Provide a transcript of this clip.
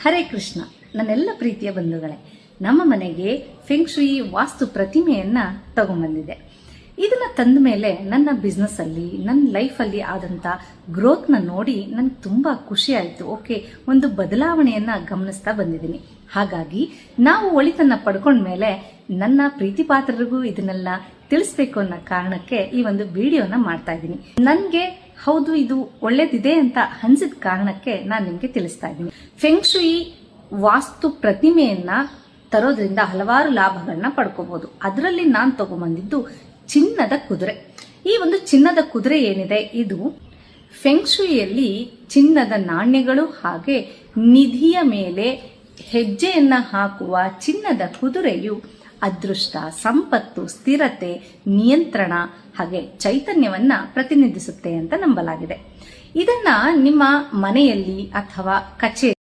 ಹರೇ ಕೃಷ್ಣ. ನನ್ನೆಲ್ಲ ಪ್ರೀತಿಯ ಬಂಧುಗಳೇ, ನಮ್ಮ ಮನೆಗೆ ಫೆಂಗ್ ಶೂಯಿ ವಾಸ್ತು ಪ್ರತಿಮೆಯನ್ನ ತಗೊಂಡ್ಬಂದಿದೆ. ಇದನ್ನ ತಂದ ಮೇಲೆ ನನ್ನ ಬಿಸ್ನೆಸ್ ಅಲ್ಲಿ, ನನ್ನ ಲೈಫಲ್ಲಿ ಆದಂತ ಗ್ರೋತ್ನ ನೋಡಿ ನನ್ಗೆ ತುಂಬಾ ಖುಷಿ ಆಯ್ತು. ಓಕೆ, ಒಂದು ಬದಲಾವಣೆಯನ್ನ ಗಮನಿಸ್ತಾ ಬಂದಿದ್ದೀನಿ. ಹಾಗಾಗಿ ನಾವು ಒಳಿತನ್ನ ಪಡ್ಕೊಂಡ್ಮೇಲೆ ನನ್ನ ಪ್ರೀತಿ ಪಾತ್ರರಿಗೂ ಇದನ್ನೆಲ್ಲ ತಿಳಿಸ್ಬೇಕು ಅನ್ನೋ ಕಾರಣಕ್ಕೆ ಈ ಒಂದು ವಿಡಿಯೋನ ಮಾಡ್ತಾ ಇದ್ದೀನಿ. ನನ್ಗೆ ಹೌದು ಇದು ಒಳ್ಳೇದಿದೆ ಅಂತ ಅನ್ಸಿದ ಕಾರಣಕ್ಕೆ ನಾನು ನಿಮ್ಗೆ ತಿಳಿಸ್ತಾ ಇದ್ದೀನಿ. ಫೆಂಗ್ ಶೂಯಿ ವಾಸ್ತು ಪ್ರತಿಮೆಯನ್ನ ತರೋದ್ರಿಂದ ಹಲವಾರು ಲಾಭಗಳನ್ನ ಪಡ್ಕೋಬಹುದು. ಅದರಲ್ಲಿ ನಾನು ತಗೊಂಡ್ಬಂದಿದ್ದು ಚಿನ್ನದ ಕುದುರೆ. ಈ ಒಂದು ಚಿನ್ನದ ಕುದುರೆ ಏನಿದೆ, ಇದು ಫೆಂಗ್ ಶೂಯಿಯಲ್ಲಿ ಚಿನ್ನದ ನಾಣ್ಯಗಳು ಹಾಗೆ ನಿಧಿಯ ಮೇಲೆ ಹೆಜ್ಜೆಯನ್ನ ಹಾಕುವ ಚಿನ್ನದ ಕುದುರೆಯು ಅದೃಷ್ಟ, ಸಂಪತ್ತು, ಸ್ಥಿರತೆ, ನಿಯಂತ್ರಣ ಹಾಗೆ ಚೈತನ್ಯವನ್ನ ಪ್ರತಿನಿಧಿಸುತ್ತೆ ಅಂತ ನಂಬಲಾಗಿದೆ. ಇದನ್ನ ನಿಮ್ಮ ಮನೆಯಲ್ಲಿ ಅಥವಾ ಕಚೇರಿ